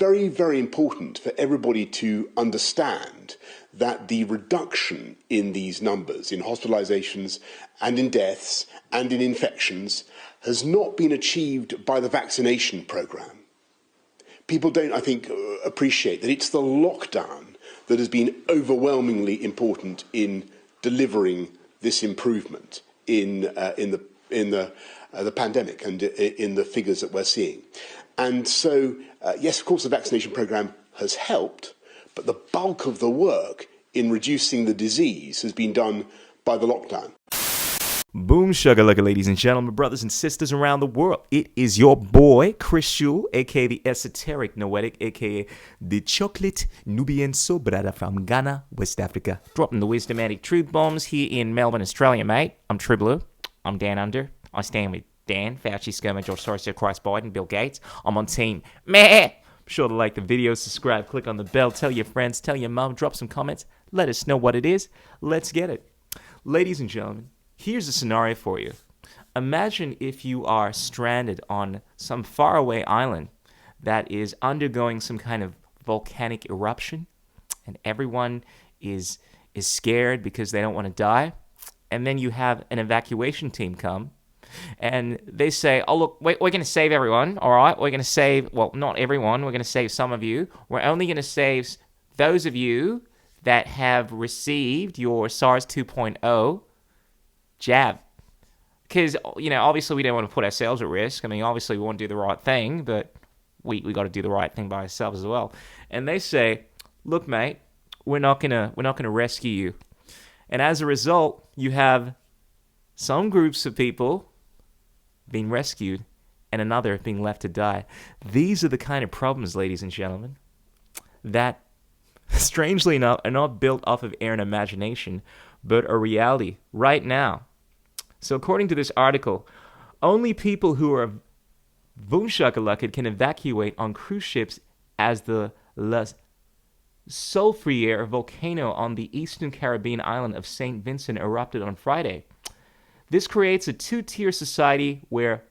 very, very important for everybody to understand that the reduction in these numbers, in hospitalizations and in deaths and in infections, has not been achieved by the vaccination program. People don't, I think, appreciate that it's the lockdown that has been overwhelmingly important in delivering this improvement in the pandemic and in the figures that we're seeing. And so, yes, of course, the vaccination program has helped, but the bulk of the work in reducing the disease has been done by the lockdown. Boom shakalaka, ladies and gentlemen, brothers and sisters around the world. It is your boy, Chris Shule, a.k.a. the Esoteric Noetic, a.k.a. the Chocolate Nubian Sobrada from Ghana, West Africa. Dropping the wisdomatic truth bombs here in Melbourne, Australia, mate. I'm Tribbleu. I'm Dan Under. I stand with Dan, Fauci, Skirma, George Soros, Christ Biden, Bill Gates. I'm on team meh. Be sure to like the video, subscribe, click on the bell, tell your friends, tell your mom, drop some comments. Let us know what it is. Let's get it. Ladies and gentlemen, here's a scenario for you. Imagine if you are stranded on some faraway island that is undergoing some kind of volcanic eruption, and everyone is scared because they don't want to die. And then you have an evacuation team come, and they say, oh, look, we're going to save everyone, all right? We're going to save, well, not everyone. We're going to save some of you. We're only going to save those of you that have received your SARS 2.0 jab. Because, obviously we don't want to put ourselves at risk. I mean, obviously we want to do the right thing, but we got to do the right thing by ourselves as well. And they say, look, mate, we're not gonna rescue you. And as a result, you have some groups of people being rescued and another being left to die. These are the kind of problems, ladies and gentlemen, that strangely enough are not built off of air and imagination, but a reality right now. So according to this article, only people who are boom shakalaka can evacuate on cruise ships as the La Soufriere volcano on the eastern Caribbean island of St. Vincent erupted on Friday. This creates a two-tier society where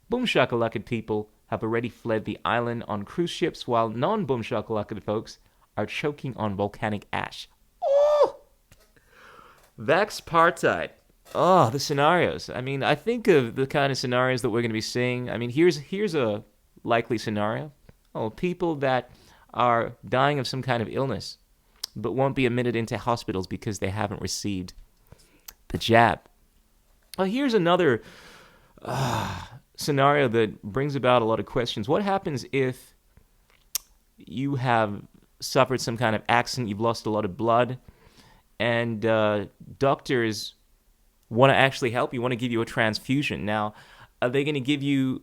boom shakalaka people have already fled the island on cruise ships, while non-boom shakalaka folks are choking on volcanic ash. Oh! Vaxpartheid. Oh, the scenarios. I mean, I think of the kind of scenarios that we're going to be seeing. I mean, here's a likely scenario. Oh, people that are dying of some kind of illness but won't be admitted into hospitals because they haven't received the jab. Well, here's another scenario that brings about a lot of questions. What happens if you have suffered some kind of accident, you've lost a lot of blood, and doctors want to actually help you, want to give you a transfusion? Now, are they going to give you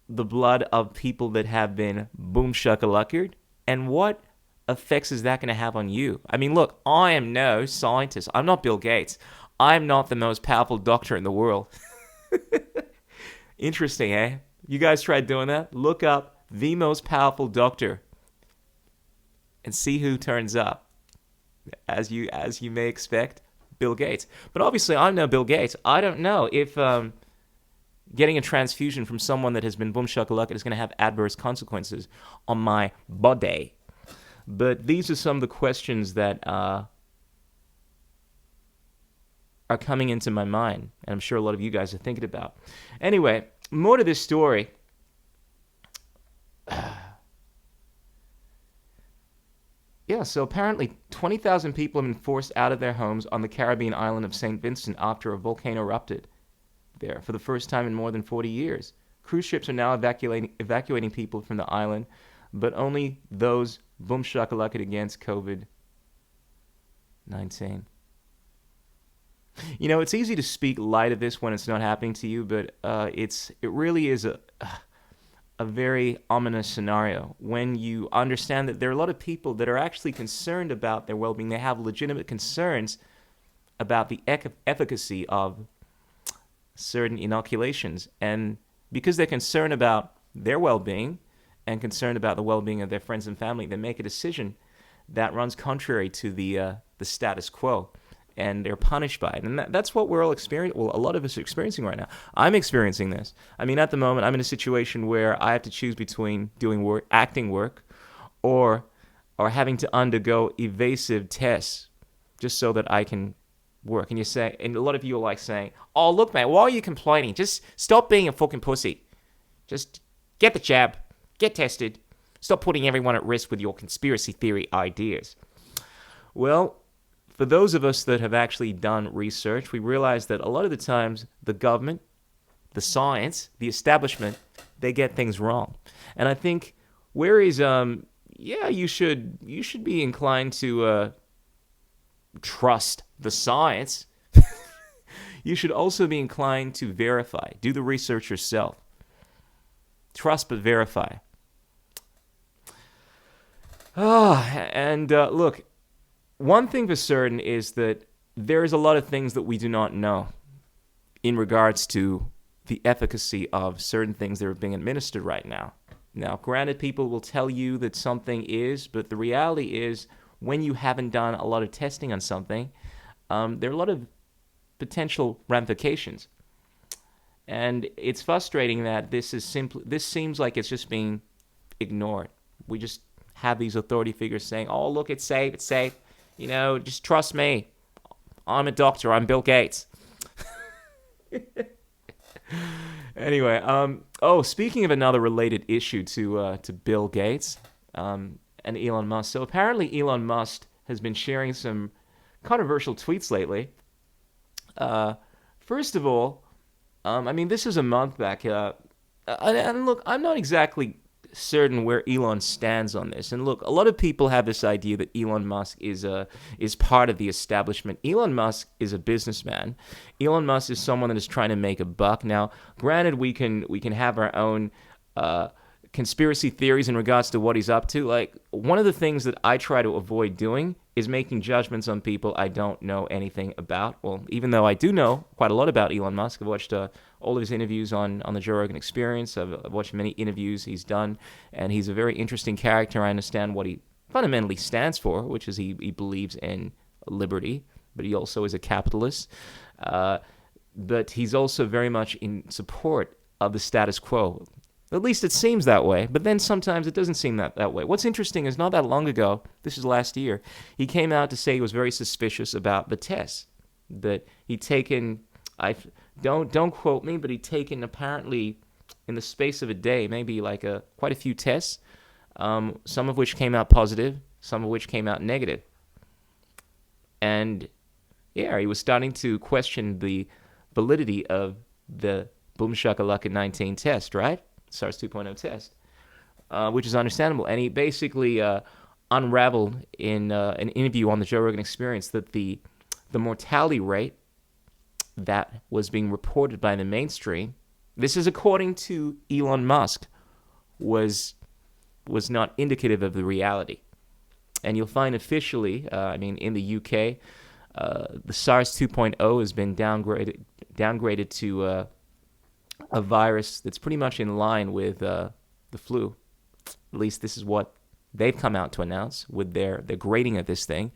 the blood of people that have been boom shakalakkered? And what effects is that going to have on you? I mean, look, I am no scientist. I'm not Bill Gates. I'm not the most powerful doctor in the world. Interesting, eh? You guys tried doing that? Look up the most powerful doctor and see who turns up. As you may expect, Bill Gates. But obviously, I'm no Bill Gates. I don't know if getting a transfusion from someone that has been boom shakalaka is going to have adverse consequences on my body. But these are some of the questions that are coming into my mind, and I'm sure a lot of you guys are thinking about. Anyway, more to this story. Yeah, so apparently 20,000 people have been forced out of their homes on the Caribbean island of St. Vincent after a volcano erupted there for the first time in more than 40 years. Cruise ships are now evacuating people from the island, but only those boom shakalaka against COVID-19. It's easy to speak light of this when it's not happening to you, but it really is a very ominous scenario when you understand that there are a lot of people that are actually concerned about their well-being. They have legitimate concerns about the efficacy of certain inoculations. And because they're concerned about their well-being and concerned about the well-being of their friends and family, they make a decision that runs contrary to the status quo. and they're punished by it. And that's what we're all experiencing. Well, a lot of us are experiencing right now. I'm experiencing this. I mean, at the moment, I'm in a situation where I have to choose between doing work, acting work, or having to undergo evasive tests just so that I can work. And you say, and a lot of you are like saying, "Oh, look, man, why are you complaining? Just stop being a fucking pussy. Just get the jab, get tested. Stop putting everyone at risk with your conspiracy theory ideas." Well, for those of us that have actually done research, we realize that a lot of the times the government, the science, the establishment, they get things wrong. And I think whereas you should be inclined to trust the science, you should also be inclined to verify. Do the research yourself. Trust but verify. Look, one thing for certain is that there is a lot of things that we do not know in regards to the efficacy of certain things that are being administered right now. Now, granted, people will tell you that something is, but the reality is when you haven't done a lot of testing on something, there are a lot of potential ramifications. And it's frustrating that this seems like it's just being ignored. We just have these authority figures saying, "Oh, look, it's safe, it's safe. You know, just trust me. I'm a doctor, I'm Bill Gates." Anyway, speaking of another related issue to Bill Gates and Elon Musk. So apparently Elon Musk has been sharing some controversial tweets lately. First of all, this is a month back. And look, I'm not exactly certain where Elon stands on this. And look, a lot of people have this idea that Elon Musk is part of the establishment. Elon Musk is a businessman. Elon Musk is someone that is trying to make a buck. Now, granted, we can have our own conspiracy theories in regards to what he's up to. Like, one of the things that I try to avoid doing is making judgments on people I don't know anything about. Well, even though I do know quite a lot about Elon Musk, I've watched all of his interviews on the Joe Rogan Experience. I've watched many interviews he's done, and he's a very interesting character. I understand what he fundamentally stands for, which is he believes in liberty, but he also is a capitalist. But he's also very much in support of the status quo. At least it seems that way, but then sometimes it doesn't seem that way. What's interesting is not that long ago, this is last year, he came out to say he was very suspicious about the tests that he'd taken. Don't quote me, but he'd taken apparently in the space of a day, maybe like quite a few tests, some of which came out positive, some of which came out negative. And yeah, he was starting to question the validity of the Boom Shakalaka 19 test, right? SARS 2.0 test, which is understandable. And he basically unraveled in an interview on the Joe Rogan Experience that the mortality rate that was being reported by the mainstream, this is according to Elon Musk, was not indicative of the reality. And you'll find officially, in the UK, the SARS 2.0 has been downgraded to a virus that's pretty much in line with the flu. At least this is what they've come out to announce with their grading of this thing.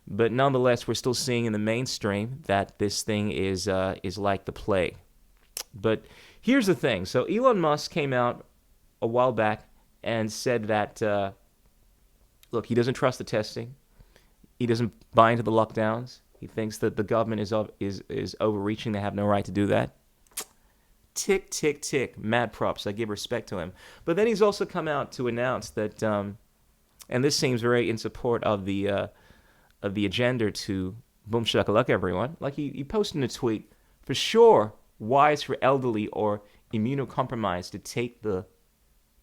But nonetheless, we're still seeing in the mainstream that this thing is like the plague. But here's the thing. So Elon Musk came out a while back and said that, look, he doesn't trust the testing. He doesn't buy into the lockdowns. He thinks that the government is overreaching. They have no right to do that. Tick, tick, tick. Mad props. I give respect to him. But then he's also come out to announce that, and this seems very in support of the agenda to boom shakalaka everyone. Like he posted in a tweet, for sure, wise for elderly or immunocompromised to take the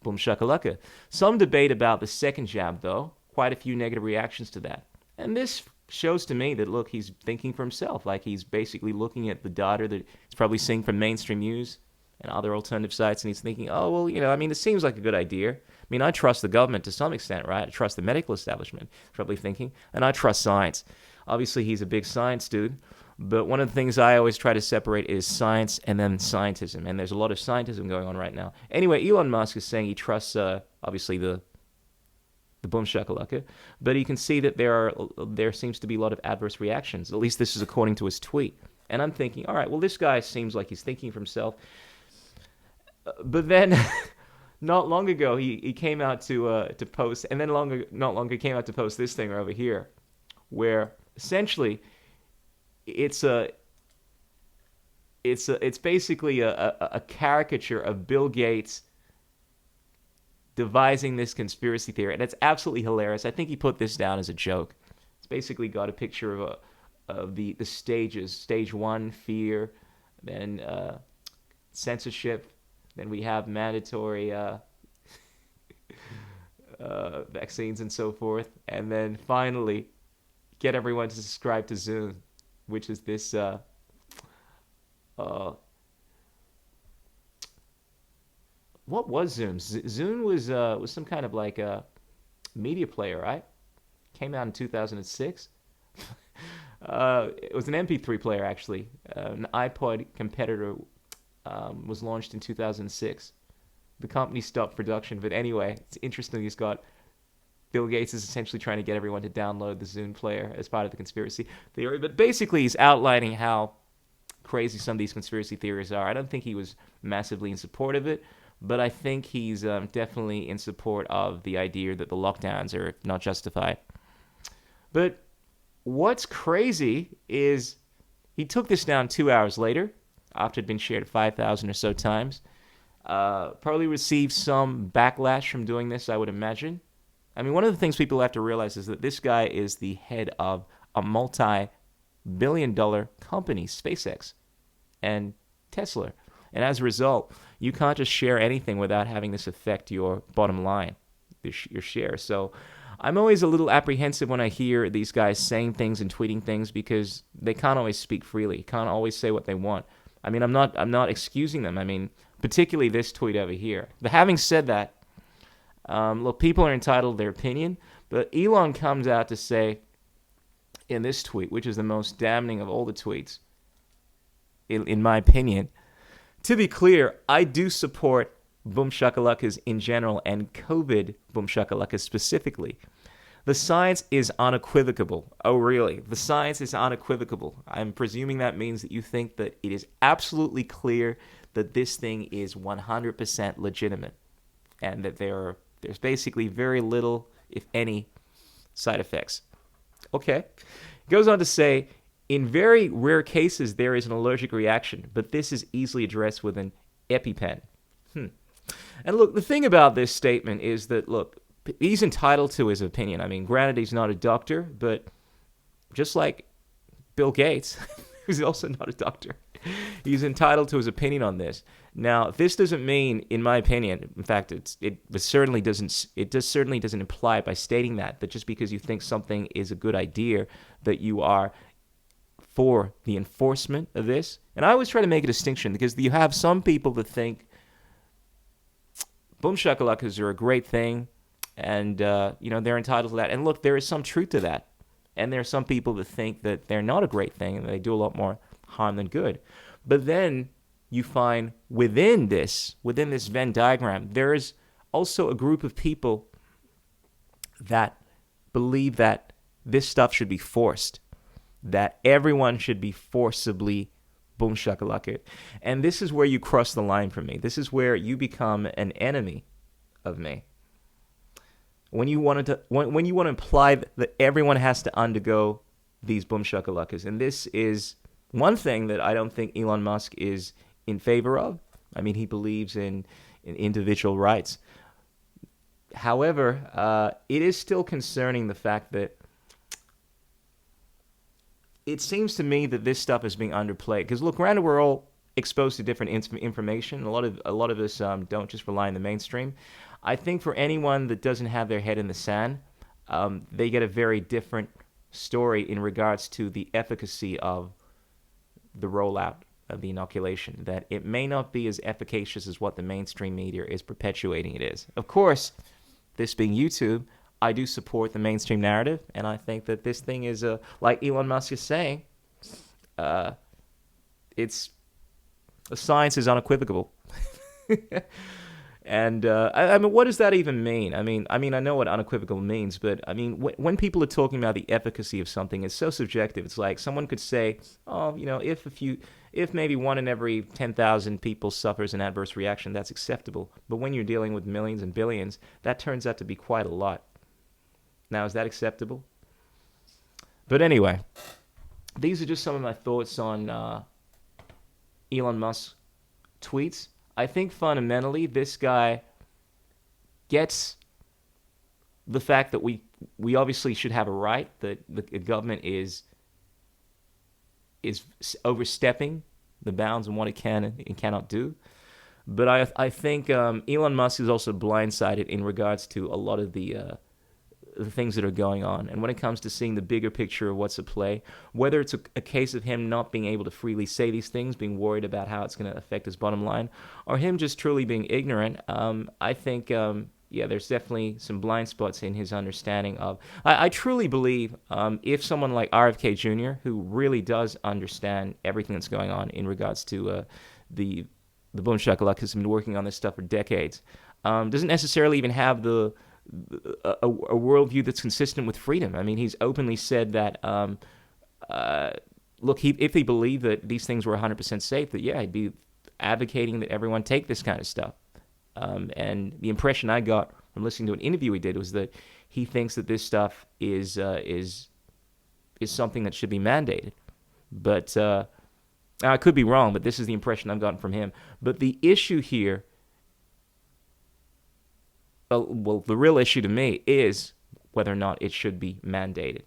boom shakalaka. Some debate about the second jab, though. Quite a few negative reactions to that. And this shows to me that, look, he's thinking for himself. Like he's basically looking at the data that he's probably seeing from mainstream news and other alternative sites, and he's thinking, oh, well, it seems like a good idea. I trust the government to some extent, right? I trust the medical establishment, probably thinking, and I trust science. Obviously, he's a big science dude, but one of the things I always try to separate is science and then scientism, and there's a lot of scientism going on right now. Anyway, Elon Musk is saying he trusts, obviously, the the boom shakalaka, but you can see that there seems to be a lot of adverse reactions. At least this is according to his tweet. And I'm thinking, all right, well, this guy seems like he's thinking for himself. But then, not long ago, he came out to post, and then not longer came out to post this thing over here, where essentially it's basically a caricature of Bill Gates devising this conspiracy theory, and it's absolutely hilarious. I think he put this down as a joke. It's basically got a picture of the stages: stage 1, fear, then censorship, then we have mandatory vaccines and so forth, and then finally get everyone to subscribe to Zoom, which is this what was Zoom? Zoom was some kind of like a media player, right? Came out in 2006. It was an MP3 player, actually. An iPod competitor was launched in 2006. The company stopped production, but anyway, it's interesting. He's got Bill Gates is essentially trying to get everyone to download the Zune player as part of the conspiracy theory. But basically, he's outlining how crazy some of these conspiracy theories are. I don't think he was massively in support of it, but I think he's definitely in support of the idea that the lockdowns are not justified. But what's crazy is he took this down 2 hours later, after it had been shared 5,000 or so times. Probably received some backlash from doing this, I would imagine. I mean, one of the things people have to realize is that this guy is the head of a multi-billion-dollar company, SpaceX and Tesla. And as a result, you can't just share anything without having this affect your bottom line, your share. So I'm always a little apprehensive when I hear these guys saying things and tweeting things, because they can't always speak freely, can't always say what they want. I mean, I'm not excusing them. I mean, particularly this tweet over here. But having said that, look, people are entitled to their opinion, but Elon comes out to say in this tweet, which is the most damning of all the tweets, in my opinion, to be clear, I do support boom shakalakas in general and COVID boom shakalakas specifically. The science is unequivocal. Oh, really? The science is unequivocal. I'm presuming that means that you think that it is absolutely clear that this thing is 100% legitimate and that there's basically very little, if any, side effects. Okay. It goes on to say, in very rare cases, there is an allergic reaction, but this is easily addressed with an EpiPen. And look, the thing about this statement is that, look, he's entitled to his opinion. I mean, granted, he's not a doctor, but just like Bill Gates, who's also not a doctor, he's entitled to his opinion on this. Now, this doesn't mean, in my opinion, in fact, it certainly doesn't imply by stating that just because you think something is a good idea, that you are for the enforcement of this. And I always try to make a distinction, because you have some people that think boom shakalakas are a great thing, and they're entitled to that. And look, there is some truth to that. And there are some people that think that they're not a great thing, and they do a lot more harm than good. But then you find within this Venn diagram, there is also a group of people that believe that this stuff should be forced, that everyone should be forcibly boom shakalaka. And this is where you cross the line for me. This is where you become an enemy of me. When you want to imply that everyone has to undergo these boom shakalakas. And this is one thing that I don't think Elon Musk is in favor of. I mean, he believes in individual rights. However, it is still concerning, the fact that it seems to me that this stuff is being underplayed. Because look, granted, we're all exposed to different information. A lot of us don't just rely on the mainstream. I think for anyone that doesn't have their head in the sand, they get a very different story in regards to the efficacy of the rollout of the inoculation, that it may not be as efficacious as what the mainstream media is perpetuating it is. Of course, this being YouTube, I do support the mainstream narrative, and I think that this thing is, like Elon Musk is saying, the science is unequivocal. And I mean, what does that even mean? I know what unequivocal means, but I mean, when people are talking about the efficacy of something, it's so subjective. It's like someone could say, "Oh, if maybe one in every 10,000 people suffers an adverse reaction, that's acceptable." But when you're dealing with millions and billions, that turns out to be quite a lot. Now, is that acceptable? But anyway, these are just some of my thoughts on Elon Musk's tweets. I think fundamentally this guy gets the fact that we obviously should have a right, that the government is overstepping the bounds on what it can and cannot do. But I think Elon Musk is also blindsided in regards to a lot of the things that are going on. And when it comes to seeing the bigger picture of what's at play, whether it's a case of him not being able to freely say these things, being worried about how it's going to affect his bottom line, or him just truly being ignorant, I think, there's definitely some blind spots in his understanding of... I truly believe if someone like RFK Jr., who really does understand everything that's going on in regards to the Boom Shakalaka, has been working on this stuff for decades, doesn't necessarily even have a worldview that's consistent with freedom. I mean, he's openly said that, look, if he believed that these things were 100% safe, that, he'd be advocating that everyone take this kind of stuff. And the impression I got from listening to an interview he did was that he thinks that this stuff is something that should be mandated. But I could be wrong, but this is the impression I've gotten from him. But the issue here... well, the real issue to me is whether or not it should be mandated,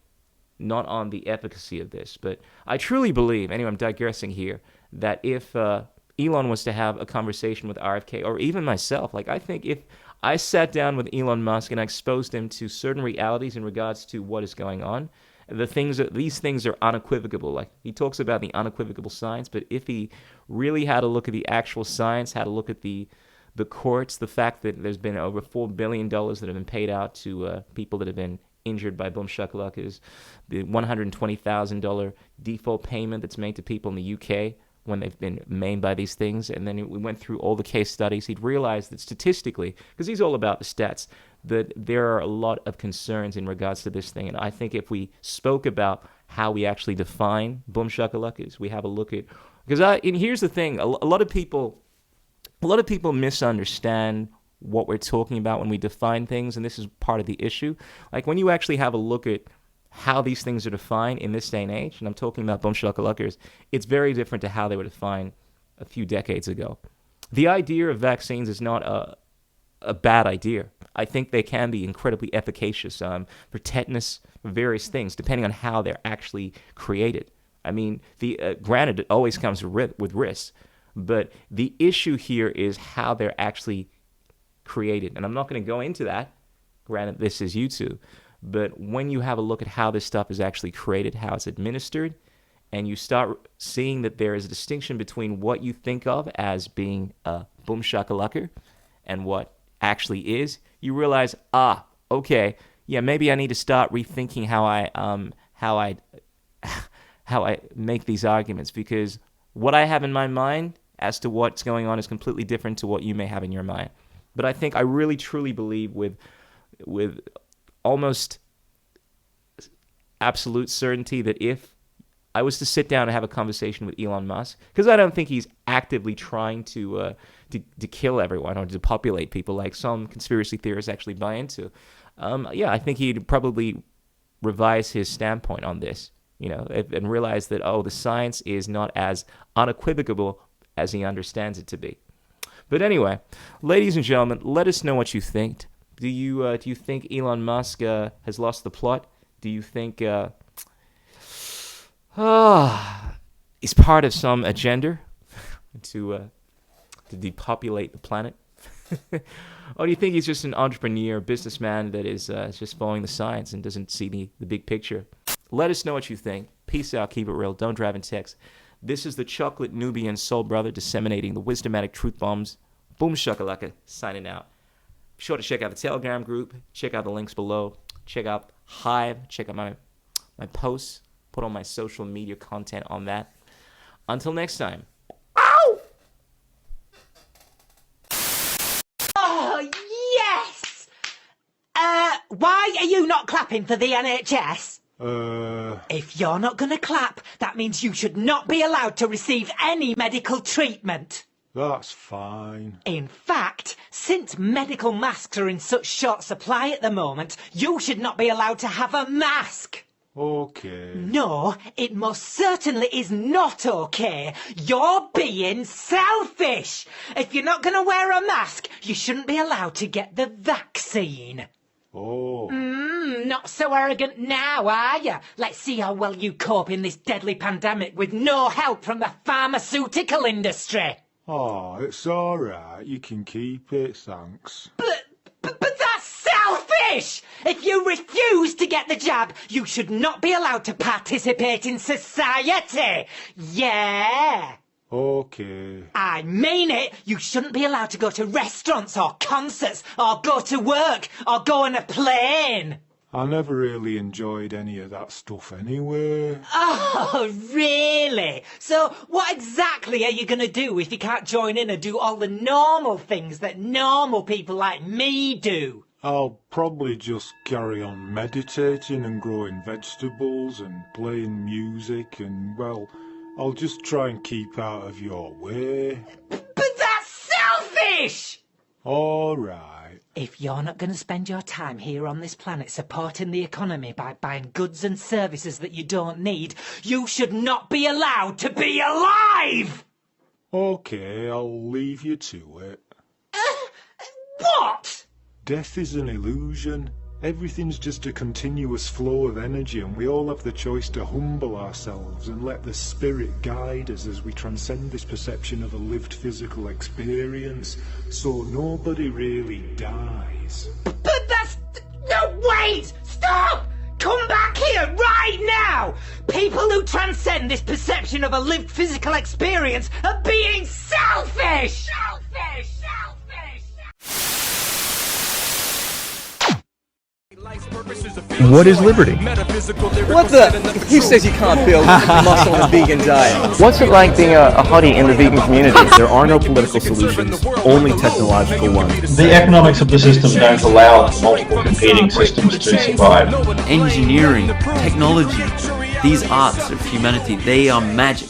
not on the efficacy of this. But I truly believe, anyway, I'm digressing here, that if Elon was to have a conversation with RFK, or even myself, like I think if I sat down with Elon Musk and I exposed him to certain realities in regards to what is going on, these things are unequivocal. Like he talks about the unequivocal science, but if he really had a look at the actual science, had a look at the courts, the fact that there's been over $4 billion that have been paid out to people that have been injured by Boom Shakalaka, the $120,000 default payment that's made to people in the UK when they've been maimed by these things. And then we went through all the case studies. He'd realized that statistically, because he's all about the stats, that there are a lot of concerns in regards to this thing. And I think if we spoke about how we actually define Boom Shakalaka, we have a look at... Because here's the thing, a lot of people misunderstand what we're talking about when we define things, and this is part of the issue. Like when you actually have a look at how these things are defined in this day and age, and I'm talking about Boom Shakalaka, it's very different to how they were defined a few decades ago. The idea of vaccines is not a bad idea. I think they can be incredibly efficacious for tetanus, for various things, depending on how they're actually created. I mean, granted, it always comes with risks. But the issue here is how they're actually created. And I'm not going to go into that. Granted, this is YouTube. But when you have a look at how this stuff is actually created, how it's administered, and you start seeing that there is a distinction between what you think of as being a Boom Shakalaka and what actually is, you realize, okay, maybe I need to start rethinking how I make these arguments, because what I have in my mind as to what's going on is completely different to what you may have in your mind. But I really truly believe with almost absolute certainty that if I was to sit down and have a conversation with Elon Musk, because I don't think he's actively trying to kill everyone or to depopulate people like some conspiracy theorists actually buy into, I think he'd probably revise his standpoint on this, and realize that, the science is not as unequivocal as he understands it to be. But anyway, ladies and gentlemen, let us know what you think. Do you think Elon Musk has lost the plot? Do you think he's part of some agenda to depopulate the planet? Or do you think he's just an entrepreneur, businessman that is just following the science and doesn't see the big picture? Let us know what you think. Peace out. Keep it real. Don't drive and text. This is the Chocolate Nubian Soul Brother disseminating the wisdomatic truth bombs. Boom Shakalaka signing out. Be sure to check out the Telegram group. Check out the links below. Check out Hive. Check out my posts. Put all my social media content on that. Until next time. Ow! why are you not clapping for the NHS? Uh... If you're not going to clap, that means you should not be allowed to receive any medical treatment. That's fine. In fact, since medical masks are in such short supply at the moment, you should not be allowed to have a mask. Okay. No, it most certainly is not okay. You're being selfish. If you're not going to wear a mask, you shouldn't be allowed to get the vaccine. Oh. Not so arrogant now, are you? Let's see how well you cope in this deadly pandemic with no help from the pharmaceutical industry. Oh, it's alright. You can keep it, thanks. But that's selfish! If you refuse to get the jab, you should not be allowed to participate in society. Yeah. Okay. I mean it. You shouldn't be allowed to go to restaurants or concerts or go to work or go on a plane. I never really enjoyed any of that stuff anyway. Oh, really? So what exactly are you going to do if you can't join in and do all the normal things that normal people like me do? I'll probably just carry on meditating and growing vegetables and playing music and, well, I'll just try and keep out of your way. But that's selfish! Alright. If you're not going to spend your time here on this planet supporting the economy by buying goods and services that you don't need, you should not be allowed to be alive! Okay, I'll leave you to it. What? Death is an illusion. Everything's just a continuous flow of energy, and we all have the choice to humble ourselves and let the spirit guide us as we transcend this perception of a lived physical experience, so nobody really dies. But that's... No, wait! Stop! Come back here right now! People who transcend this perception of a lived physical experience are being selfish! Selfish! What is liberty? What the? Who says you can't build muscle on a vegan diet? What's it like being a hottie in the vegan community? There are no political solutions, only technological ones. The economics of the system don't allow multiple competing systems to survive. Engineering, technology, these arts of humanity, they are magic.